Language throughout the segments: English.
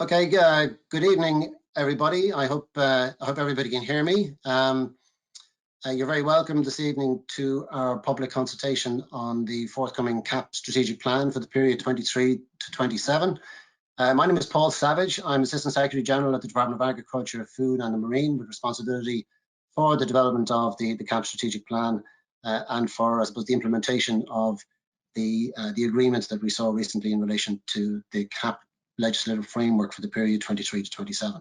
Okay, good evening, everybody. I hope everybody can hear me. You're very welcome this evening to our public consultation on the forthcoming CAP strategic plan for the period 23 to 27. My name is Paul Savage. I'm Assistant Secretary General at the Department of Agriculture, Food and the Marine, with responsibility for the development of the CAP strategic plan and for, I suppose, the implementation of the agreements that we saw recently in relation to the CAP legislative framework for the period 23 to 27.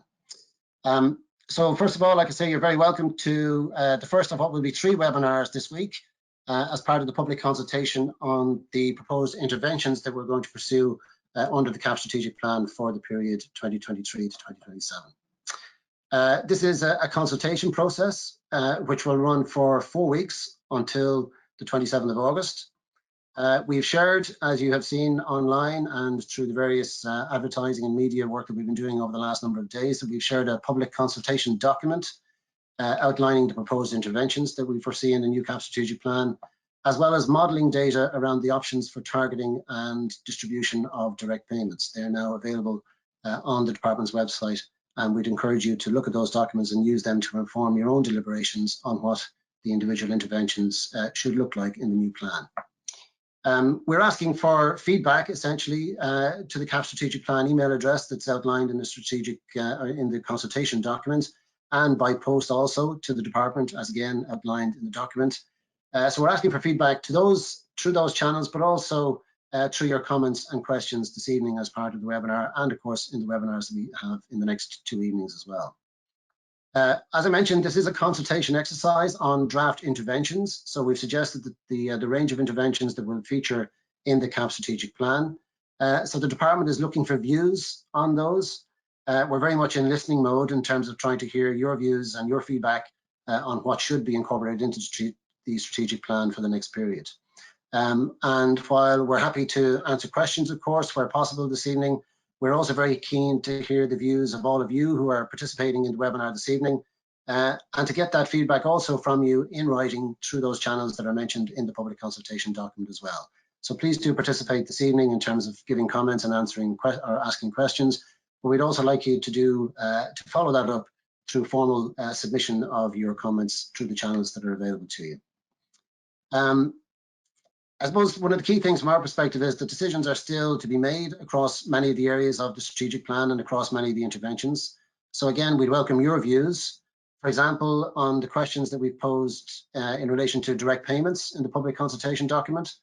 So first of all, like I say, you're very welcome to the first of what will be 3 webinars this week as part of the public consultation on the proposed interventions that we're going to pursue under the CAP strategic plan for the period 2023 to 2027. This is a consultation process which will run for 4 weeks until the 27th of August. We've shared, as you have seen online and through the various advertising and media work that we've been doing over the last number of days, that we've shared a public consultation document outlining the proposed interventions that we foresee in the new CAP strategic plan, as well as modelling data around the options for targeting and distribution of direct payments. They're now available on the department's website, and we'd encourage you to look at those documents and use them to inform your own deliberations on what the individual interventions should look like in the new plan. We're asking for feedback, essentially, to the CAP strategic plan email address that's outlined in the strategic in the consultation document, and by post also to the department, as again outlined in the document. So we're asking for feedback to those through those channels, but also through your comments and questions this evening as part of the webinar, and of course in the webinars that we have in the next 2 evenings as well. As I mentioned, this is a consultation exercise on draft interventions. So we've suggested that the range of interventions that will feature in the CAP strategic plan. So the department is looking for views on those. We're very much in listening mode in terms of trying to hear your views and your feedback on what should be incorporated into the strategic plan for the next period. And while we're happy to answer questions, of course, where possible this evening, we're also very keen to hear the views of all of you who are participating in the webinar this evening, and to get that feedback also from you in writing through those channels that are mentioned in the public consultation document as well. So please do participate this evening in terms of giving comments and answering or asking questions, but we'd also like you to do to follow that up through formal submission of your comments through the channels that are available to you. I suppose one of the key things from our perspective is that decisions are still to be made across many of the areas of the strategic plan and across many of the interventions. So again, we'd welcome your views, for example, on the questions that we've posed in relation to direct payments in the public consultation document,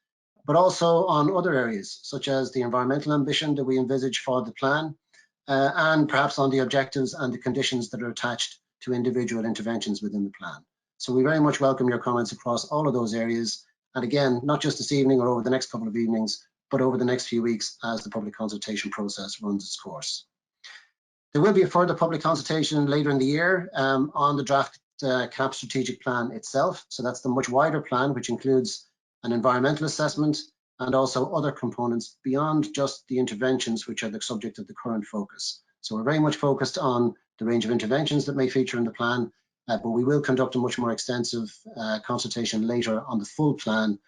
but also on other areas, such as the environmental ambition that we envisage for the plan, and perhaps on the objectives and the conditions that are attached to individual interventions within the plan. So we very much welcome your comments across all of those areas. And again, not just this evening or over the next couple of evenings, but over the next few weeks as the public consultation process runs its course. There will be a further public consultation later in the year on the draft CAP strategic plan itself. So that's the much wider plan, which includes an environmental assessment and also other components beyond just the interventions, which are the subject of the current focus. So we're very much focused on the range of interventions that may feature in the plan, but we will conduct a much more extensive consultation later on the full plan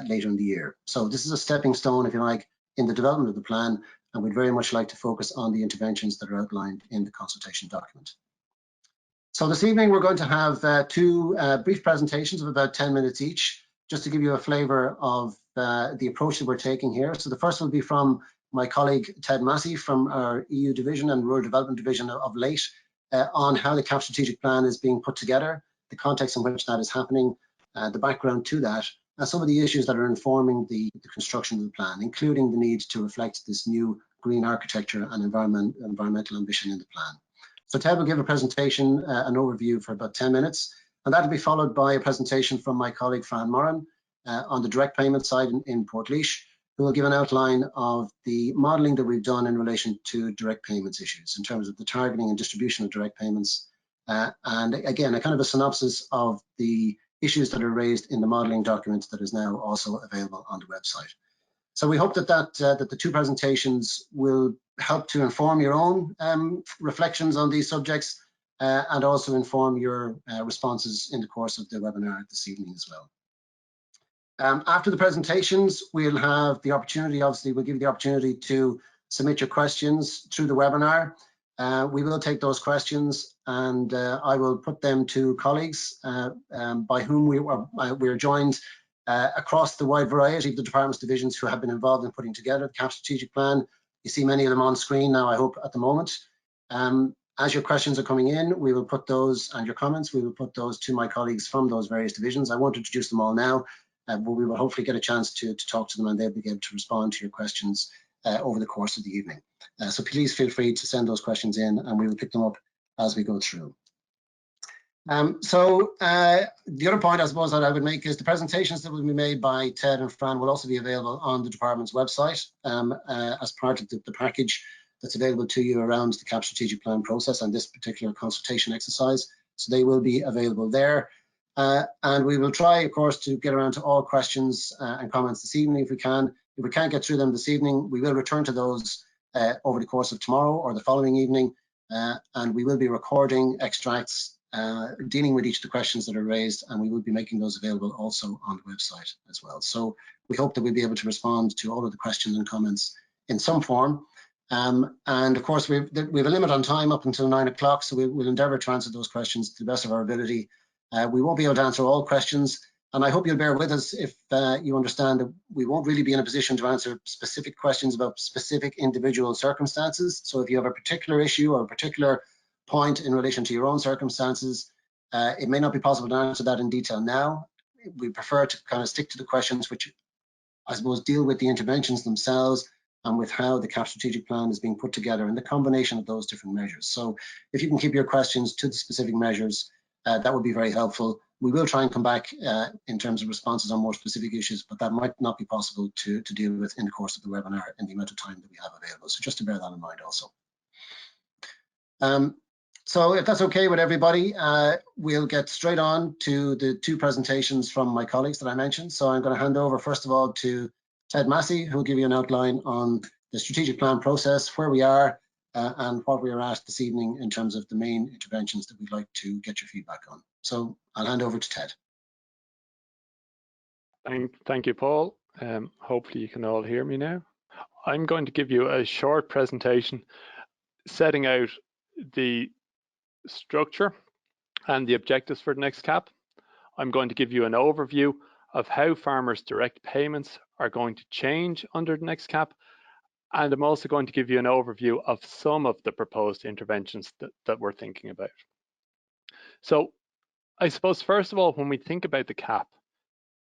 later in the year. So this is a stepping stone, if you like, in the development of the plan, and we'd very much like to focus on the interventions that are outlined in the consultation document. So this evening we're going to have 2 brief presentations of about 10 minutes each, just to give you a flavour of the approach that we're taking here. So the first will be from my colleague Ted Massey from our EU division and Rural Development Division of LATE, on how the CAP strategic plan is being put together, the context in which that is happening, the background to that, and some of the issues that are informing the construction of the plan, including the need to reflect this new green architecture and environmental ambition in the plan. So Ted will give a presentation, an overview for about 10 minutes, and that will be followed by a presentation from my colleague Fran Moran on the direct payment side in Portlaoise, who will give an outline of the modelling that we've done in relation to direct payments issues in terms of the targeting and distribution of direct payments. And again, a kind of a synopsis of the issues that are raised in the modelling document that is now also available on the website. So we hope that the 2 presentations will help to inform your own reflections on these subjects and also inform your responses in the course of the webinar this evening as well. After the presentations, we'll have the opportunity, obviously, we'll give you the opportunity to submit your questions through the webinar. We will take those questions and I will put them to colleagues by whom we are joined across the wide variety of the department's divisions who have been involved in putting together the CAP strategic plan. You see many of them on screen now, I hope, at the moment. As your questions are coming in, we will put those, and your comments, we will put those to my colleagues from those various divisions. I won't introduce them all now, but we will hopefully get a chance to talk to them and they'll be able to respond to your questions over the course of the evening. So please feel free to send those questions in and we will pick them up as we go through. The other point I suppose that I would make is the presentations that will be made by Ted and Fran will also be available on the department's website as part of the package that's available to you around the CAP strategic plan process and this particular consultation exercise. So they will be available there. And we will try, of course, to get around to all questions and comments this evening if we can. If we can't get through them this evening, we will return to those over the course of tomorrow or the following evening. And we will be recording extracts dealing with each of the questions that are raised, and we will be making those available also on the website as well. So we hope that we'll be able to respond to all of the questions and comments in some form. And of course, we have a limit on time up until 9 o'clock, so we'll endeavour to answer those questions to the best of our ability. We won't be able to answer all questions, and I hope you'll bear with us if you understand that we won't really be in a position to answer specific questions about specific individual circumstances. So if you have a particular issue or a particular point in relation to your own circumstances, it may not be possible to answer that in detail now. We prefer to kind of stick to the questions which I suppose deal with the interventions themselves and with how the CAP strategic plan is being put together and the combination of those different measures. So if you can keep your questions to the specific measures, that would be very helpful. We will try and come back in terms of responses on more specific issues, but that might not be possible to deal with in the course of the webinar in the amount of time that we have available. So just to bear that in mind also. So if that's okay with everybody, we'll get straight on to the two presentations from my colleagues that I mentioned. So I'm going to hand over first of all to Ted Massey, who will give you an outline on the strategic plan process, where we are, and what we are at this evening in terms of the main interventions that we'd like to get your feedback on. So I'll hand over to Ted. Thank you, Paul. Hopefully you can all hear me now. I'm going to give you a short presentation setting out the structure and the objectives for the next CAP. I'm going to give you an overview of how farmers' direct payments are going to change under the next CAP, and I'm also going to give you an overview of some of the proposed interventions that we're thinking about. So I suppose first of all, when we think about the CAP,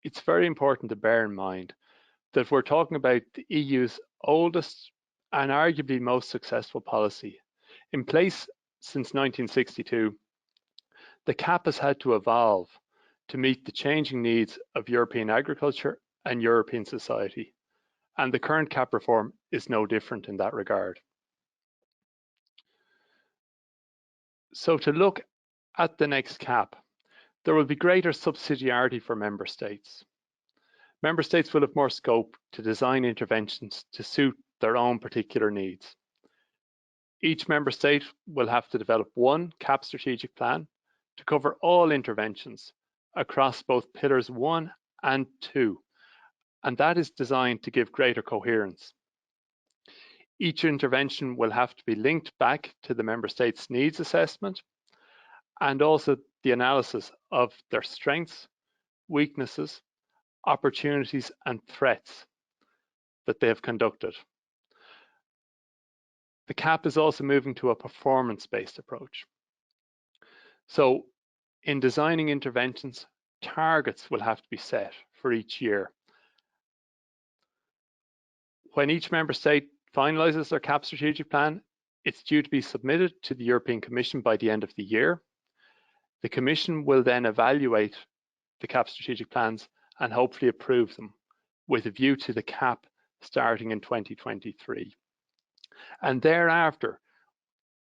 it's very important to bear in mind that we're talking about the EU's oldest and arguably most successful policy. In place since 1962, the CAP has had to evolve to meet the changing needs of European agriculture and European society. And the current CAP reform is no different in that regard. So to look at the next CAP, there will be greater subsidiarity for member states. Member states will have more scope to design interventions to suit their own particular needs. Each member state will have to develop one CAP strategic plan to cover all interventions across both pillars 1 and 2, and that is designed to give greater coherence. Each intervention will have to be linked back to the member state's needs assessment and also the analysis of their strengths, weaknesses, opportunities and threats that they have conducted. The CAP is also moving to a performance-based approach. So in designing interventions, targets will have to be set for each year. When each member state finalises their CAP strategic plan, it's due to be submitted to the European Commission by the end of the year. The Commission will then evaluate the CAP strategic plans and hopefully approve them with a view to the CAP starting in 2023. And thereafter,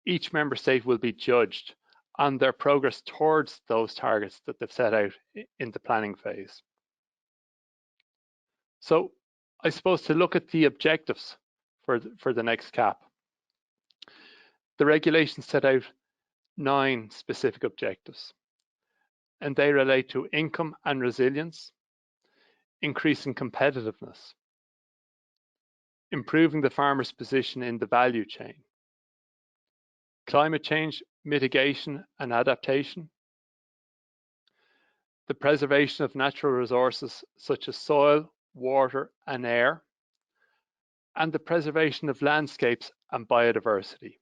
each member state will be judged on their progress towards those targets that they've set out in the planning phase. So I suppose to look at the objectives for the next CAP, the regulations set out 9 specific objectives, and they relate to income and resilience, increasing competitiveness, improving the farmer's position in the value chain, climate change mitigation and adaptation, the preservation of natural resources such as soil, water and air, and the preservation of landscapes and biodiversity,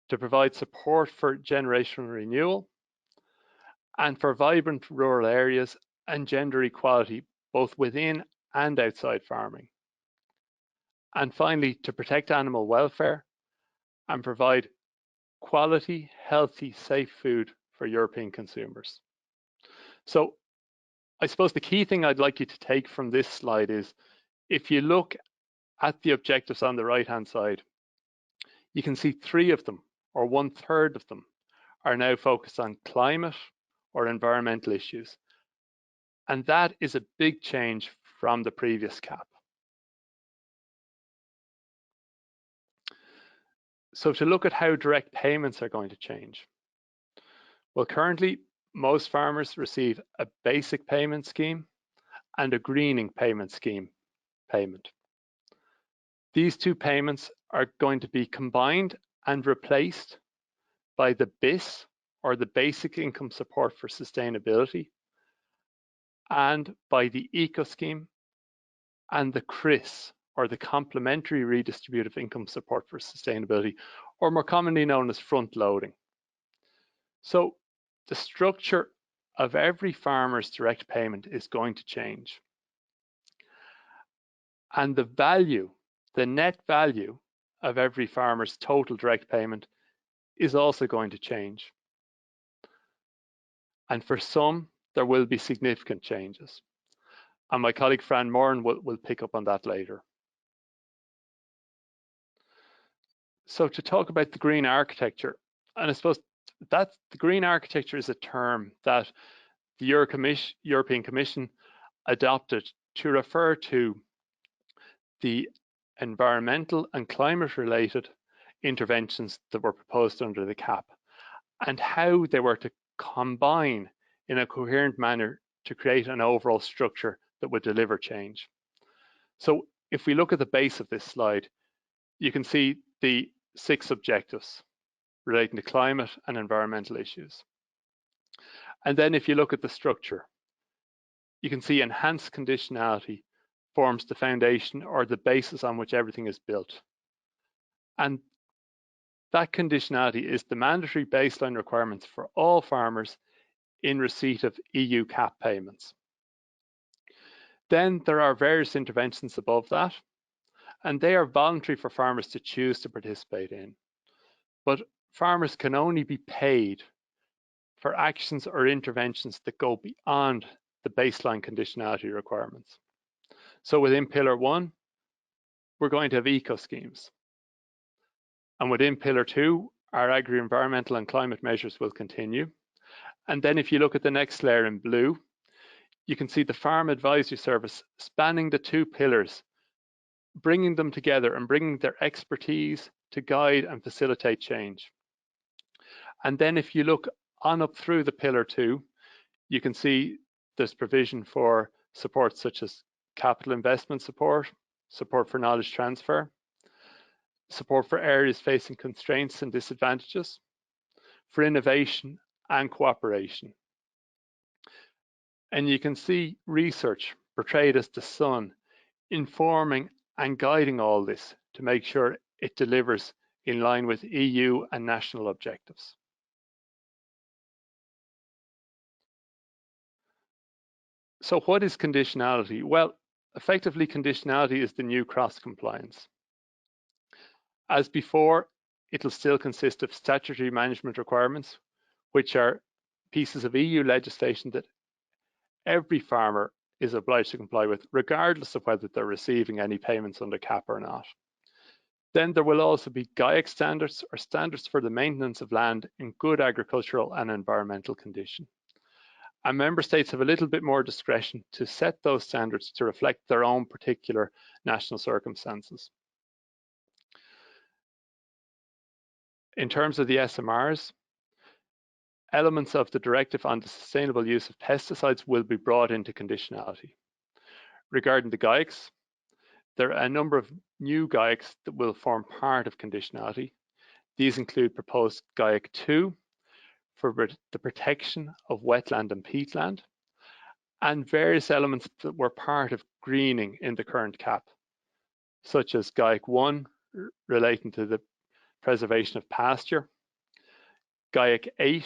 to provide support for generational renewal and for vibrant rural areas and gender equality both within and outside farming. And finally, to protect animal welfare and provide quality, healthy, safe food for European consumers. So I suppose the key thing I'd like you to take from this slide is, if you look at the objectives on the right-hand side, you can see 3 of them, or 1/3 of them, are now focused on climate or environmental issues. And that is a big change from the previous CAP. So to look at how direct payments are going to change. Well, currently, most farmers receive a basic payment scheme and a greening payment scheme payment. These 2 payments are going to be combined and replaced by the BIS, or the Basic Income Support for Sustainability, and by the ECO scheme and the CRIS, or the Complementary Redistributive Income Support for Sustainability, or more commonly known as front loading. So the structure of every farmer's direct payment is going to change. And the value, the net value of every farmer's total direct payment is also going to change. And for some, there will be significant changes. And my colleague Fran Moran will pick up on that later. So to talk about the green architecture, and I suppose that the green architecture is a term that the European Commission adopted to refer to the environmental and climate related interventions that were proposed under the CAP, and how they were to combine in a coherent manner to create an overall structure that would deliver change. So if we look at the base of this slide, you can see the 6 objectives relating to climate and environmental issues. And then if you look at the structure, you can see enhanced conditionality forms the foundation or the basis on which everything is built. And that conditionality is the mandatory baseline requirements for all farmers in receipt of EU CAP payments. Then there are various interventions above that, and they are voluntary for farmers to choose to participate in. But farmers can only be paid for actions or interventions that go beyond the baseline conditionality requirements. So within Pillar 1, we're going to have eco schemes. And within Pillar 2, our agri-environmental and climate measures will continue. And then if you look at the next layer in blue, you can see the Farm Advisory Service spanning the 2 pillars, bringing them together and bringing their expertise to guide and facilitate change. And then if you look on up through the Pillar 2, you can see there's provision for support such as capital investment support, support for knowledge transfer, support for areas facing constraints and disadvantages, for innovation and cooperation. And you can see research portrayed as the sun, informing and guiding all this to make sure it delivers in line with EU and national objectives. So what is conditionality? Well, effectively conditionality is the new cross-compliance. As before, it'll still consist of statutory management requirements, which are pieces of EU legislation that every farmer is obliged to comply with, regardless of whether they're receiving any payments under CAP or not. Then there will also be GAIC standards, or standards for the maintenance of land in good agricultural and environmental condition. And member states have a little bit more discretion to set those standards to reflect their own particular national circumstances. In terms of the SMRs, elements of the directive on the sustainable use of pesticides will be brought into conditionality. Regarding the GAICs, there are a number of new GAICs that will form part of conditionality. These include proposed GAIC 2 for the protection of wetland and peatland, and various elements that were part of greening in the current CAP, such as GAIC 1 relating to the preservation of pasture, GAIC 8,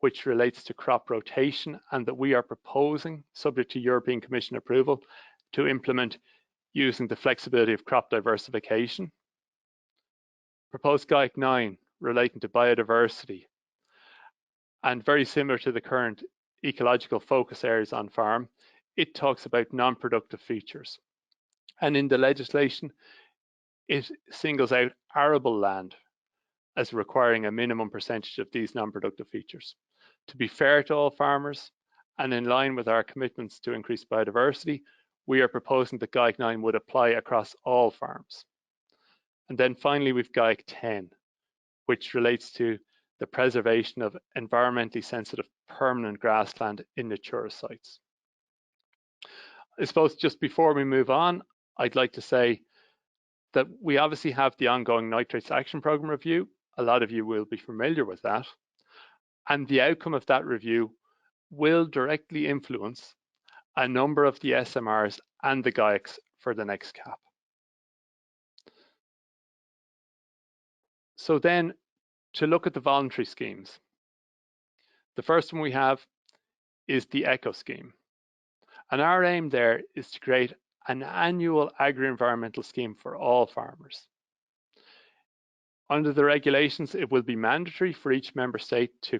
which relates to crop rotation and that we are proposing, subject to European Commission approval, to implement using the flexibility of crop diversification. Proposed GAIC 9 relating to biodiversity, and very similar to the current ecological focus areas on farm, it talks about non-productive features. And in the legislation, it singles out arable land as requiring a minimum percentage of these non-productive features. To be fair to all farmers and in line with our commitments to increase biodiversity, we are proposing that GAIC 9 would apply across all farms. And then finally, we've GAIC 10, which relates to the preservation of environmentally sensitive permanent grassland in natura sites. I suppose just before we move on, I'd like to say that we obviously have the ongoing Nitrates Action Programme review. A lot of you will be familiar with that. And the outcome of that review will directly influence a number of the SMRs and the GAICs for the next CAP. So then, to look at the voluntary schemes, the first one we have is the ECO scheme. And our aim there is to create an annual agri-environmental scheme for all farmers. Under the regulations, it will be mandatory for each member state to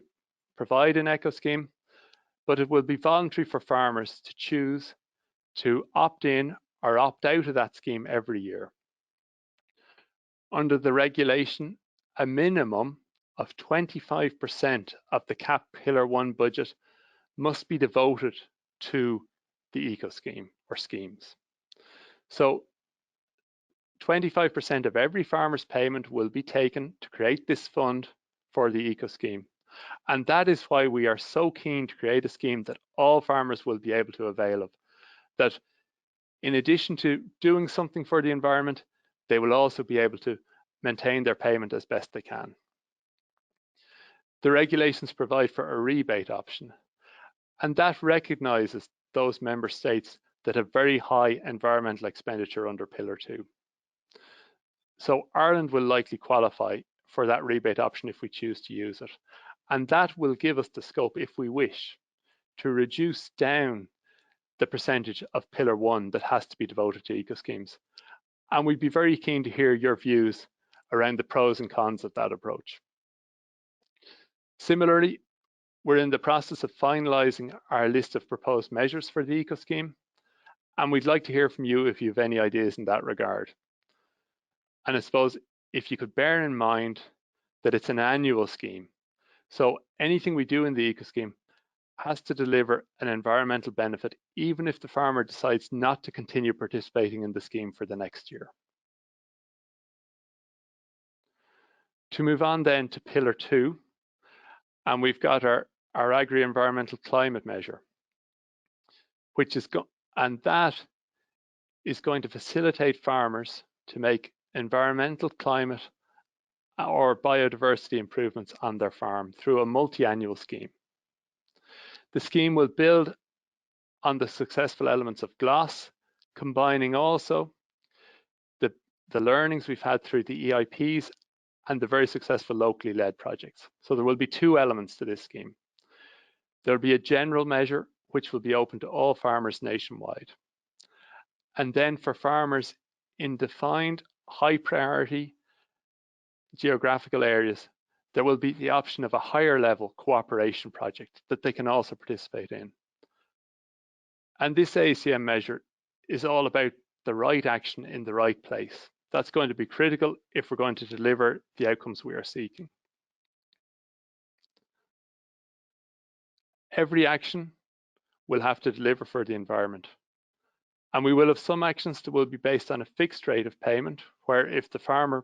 provide an ECO scheme, but it will be voluntary for farmers to choose to opt in or opt out of that scheme every year. Under the regulation, a minimum of 25% of the CAP Pillar 1 budget must be devoted to the eco scheme or schemes. So 25% of every farmer's payment will be taken to create this fund for the eco scheme. And that is why we are so keen to create a scheme that all farmers will be able to avail of. That in addition to doing something for the environment, they will also be able to maintain their payment as best they can. The regulations provide for a rebate option, and that recognises those member states that have very high environmental expenditure under Pillar 2. So Ireland will likely qualify for that rebate option if we choose to use it. And that will give us the scope, if we wish, to reduce down the percentage of Pillar 1 that has to be devoted to eco schemes. And we'd be very keen to hear your views around the pros and cons of that approach. Similarly, we're in the process of finalising our list of proposed measures for the eco scheme, and we'd like to hear from you if you have any ideas in that regard. And I suppose if you could bear in mind that it's an annual scheme, so anything we do in the eco scheme has to deliver an environmental benefit, even if the farmer decides not to continue participating in the scheme for the next year. To move on then to Pillar 2, and we've got our agri-environmental climate measure, which is that is going to facilitate farmers to make environmental, climate, or biodiversity improvements on their farm through a multi-annual scheme. The scheme will build on the successful elements of GLOS, combining also the learnings we've had through the EIPs and the very successful locally led projects. So there will be two elements to this scheme. There'll be a general measure which will be open to all farmers nationwide. And then for farmers in defined high priority geographical areas, there will be the option of a higher level cooperation project that they can also participate in. And this AECM measure is all about the right action in the right place. That's going to be critical if we're going to deliver the outcomes we are seeking. Every action will have to deliver for the environment. And we will have some actions that will be based on a fixed rate of payment, where if the farmer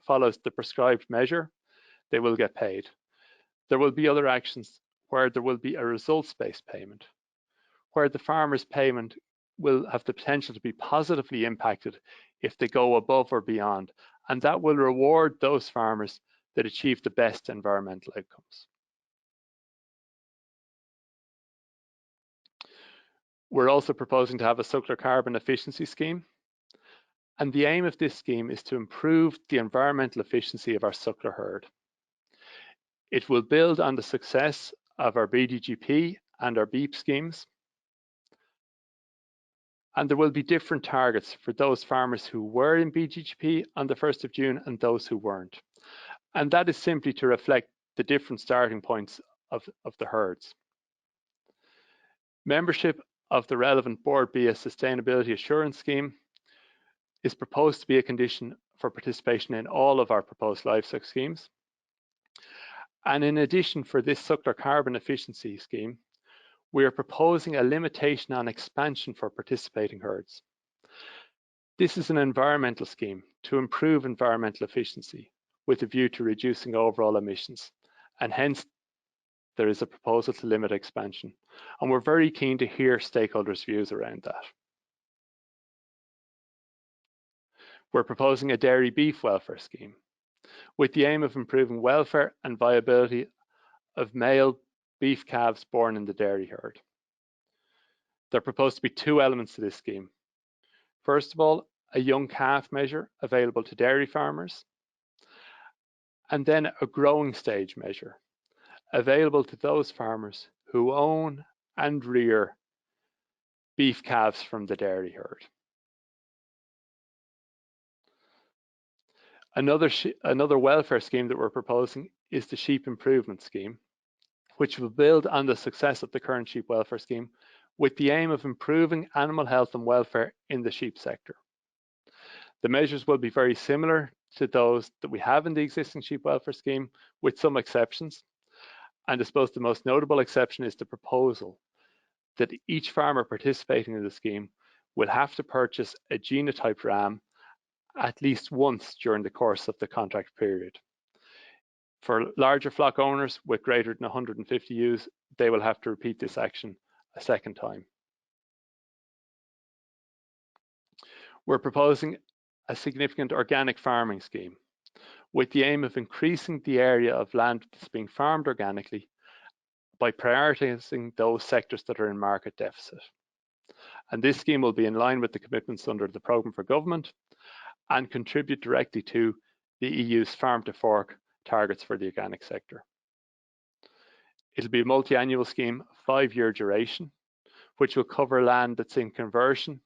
follows the prescribed measure, they will get paid. There will be other actions where there will be a results-based payment, where the farmer's payment will have the potential to be positively impacted if they go above or beyond, and that will reward those farmers that achieve the best environmental outcomes. We're also proposing to have a Suckler carbon efficiency scheme, and the aim of this scheme is to improve the environmental efficiency of our Suckler herd. It will build on the success of our BDGP and our BEEP schemes, and there will be different targets for those farmers who were in BDGP on the 1st of June and those who weren't. And that is simply to reflect the different starting points of the herds. Membership of the relevant board via Sustainability Assurance Scheme is proposed to be a condition for participation in all of our proposed livestock schemes. And in addition, for this Suckler carbon efficiency scheme, we are proposing a limitation on expansion for participating herds. This is an environmental scheme to improve environmental efficiency with a view to reducing overall emissions, and hence there is a proposal to limit expansion. And we're very keen to hear stakeholders' views around that. We're proposing a dairy beef welfare scheme with the aim of improving welfare and viability of male beef calves born in the dairy herd. There are proposed to be two elements to this scheme. First of all, a young calf measure available to dairy farmers, and then a growing stage measure available to those farmers who own and rear beef calves from the dairy herd. Another welfare scheme that we're proposing is the sheep improvement scheme, which will build on the success of the current sheep welfare scheme with the aim of improving animal health and welfare in the sheep sector. The measures will be very similar to those that we have in the existing sheep welfare scheme, with some exceptions. And I suppose the most notable exception is the proposal that each farmer participating in the scheme will have to purchase a genotyped ram at least once during the course of the contract period. For larger flock owners with greater than 150 ewes, they will have to repeat this action a second time. We're proposing a significant organic farming scheme with the aim of increasing the area of land that's being farmed organically by prioritizing those sectors that are in market deficit. And this scheme will be in line with the commitments under the Programme for Government and contribute directly to the EU's farm to fork targets for the organic sector. It'll be a multi-annual scheme, 5-year duration, which will cover land that's in conversion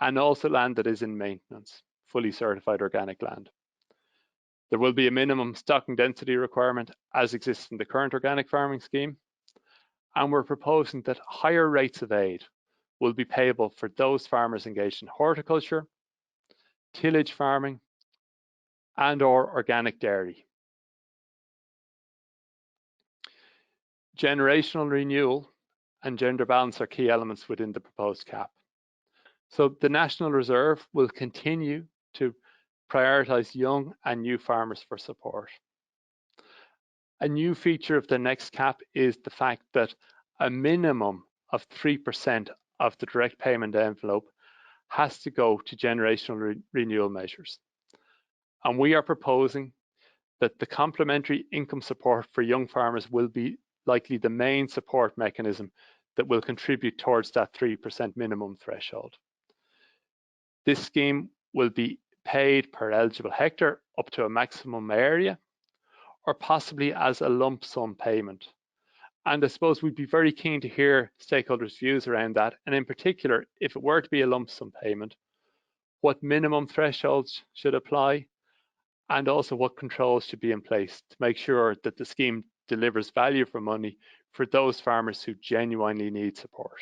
and also land that is in maintenance, fully certified organic land. There will be a minimum stocking density requirement as exists in the current organic farming scheme, and we're proposing that higher rates of aid will be payable for those farmers engaged in horticulture, tillage farming, and/or organic dairy. Generational renewal and gender balance are key elements within the proposed cap. So the National Reserve will continue to prioritise young and new farmers for support. A new feature of the next cap is the fact that a minimum of 3% of the direct payment envelope has to go to generational renewal measures. And we are proposing that the complementary income support for young farmers will be likely the main support mechanism that will contribute towards that 3% minimum threshold. This scheme will be paid per eligible hectare up to a maximum area, or possibly as a lump sum payment. And I suppose we'd be very keen to hear stakeholders' views around that, and in particular, if it were to be a lump sum payment, what minimum thresholds should apply, and also what controls should be in place to make sure that the scheme delivers value for money for those farmers who genuinely need support.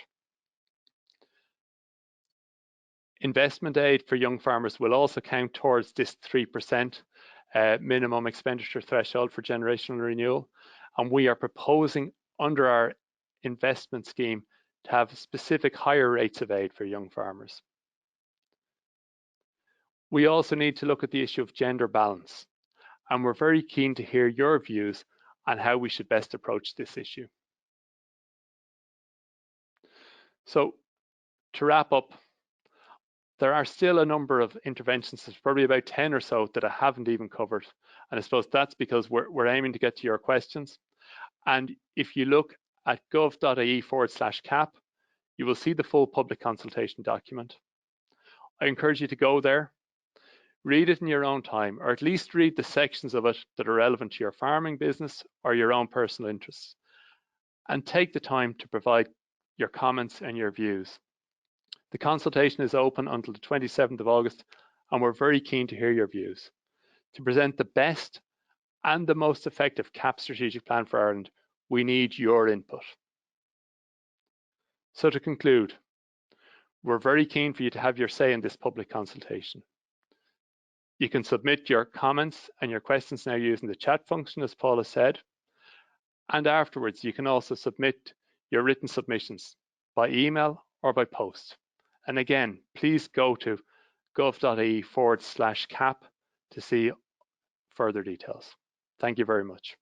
Investment aid for young farmers will also count towards this 3% minimum expenditure threshold for generational renewal, and we are proposing under our investment scheme to have specific higher rates of aid for young farmers. We also need to look at the issue of gender balance, and we're very keen to hear your views on how we should best approach this issue. So to wrap up, There are still a number of interventions, there's probably about 10 or so that I haven't even covered. And I suppose that's because we're aiming to get to your questions. And if you look at gov.ie/CAP, you will see the full public consultation document. I encourage you to go there, read it in your own time, or at least read the sections of it that are relevant to your farming business or your own personal interests, and take the time to provide your comments and your views. The consultation is open until the 27th of August, and we're very keen to hear your views. To present the best and the most effective CAP strategic plan for Ireland, we need your input. So to conclude, we're very keen for you to have your say in this public consultation. You can submit your comments and your questions now using the chat function, as Paula said. And afterwards, you can also submit your written submissions by email or by post. And again, please go to gov.ie/CAP to see further details. Thank you very much.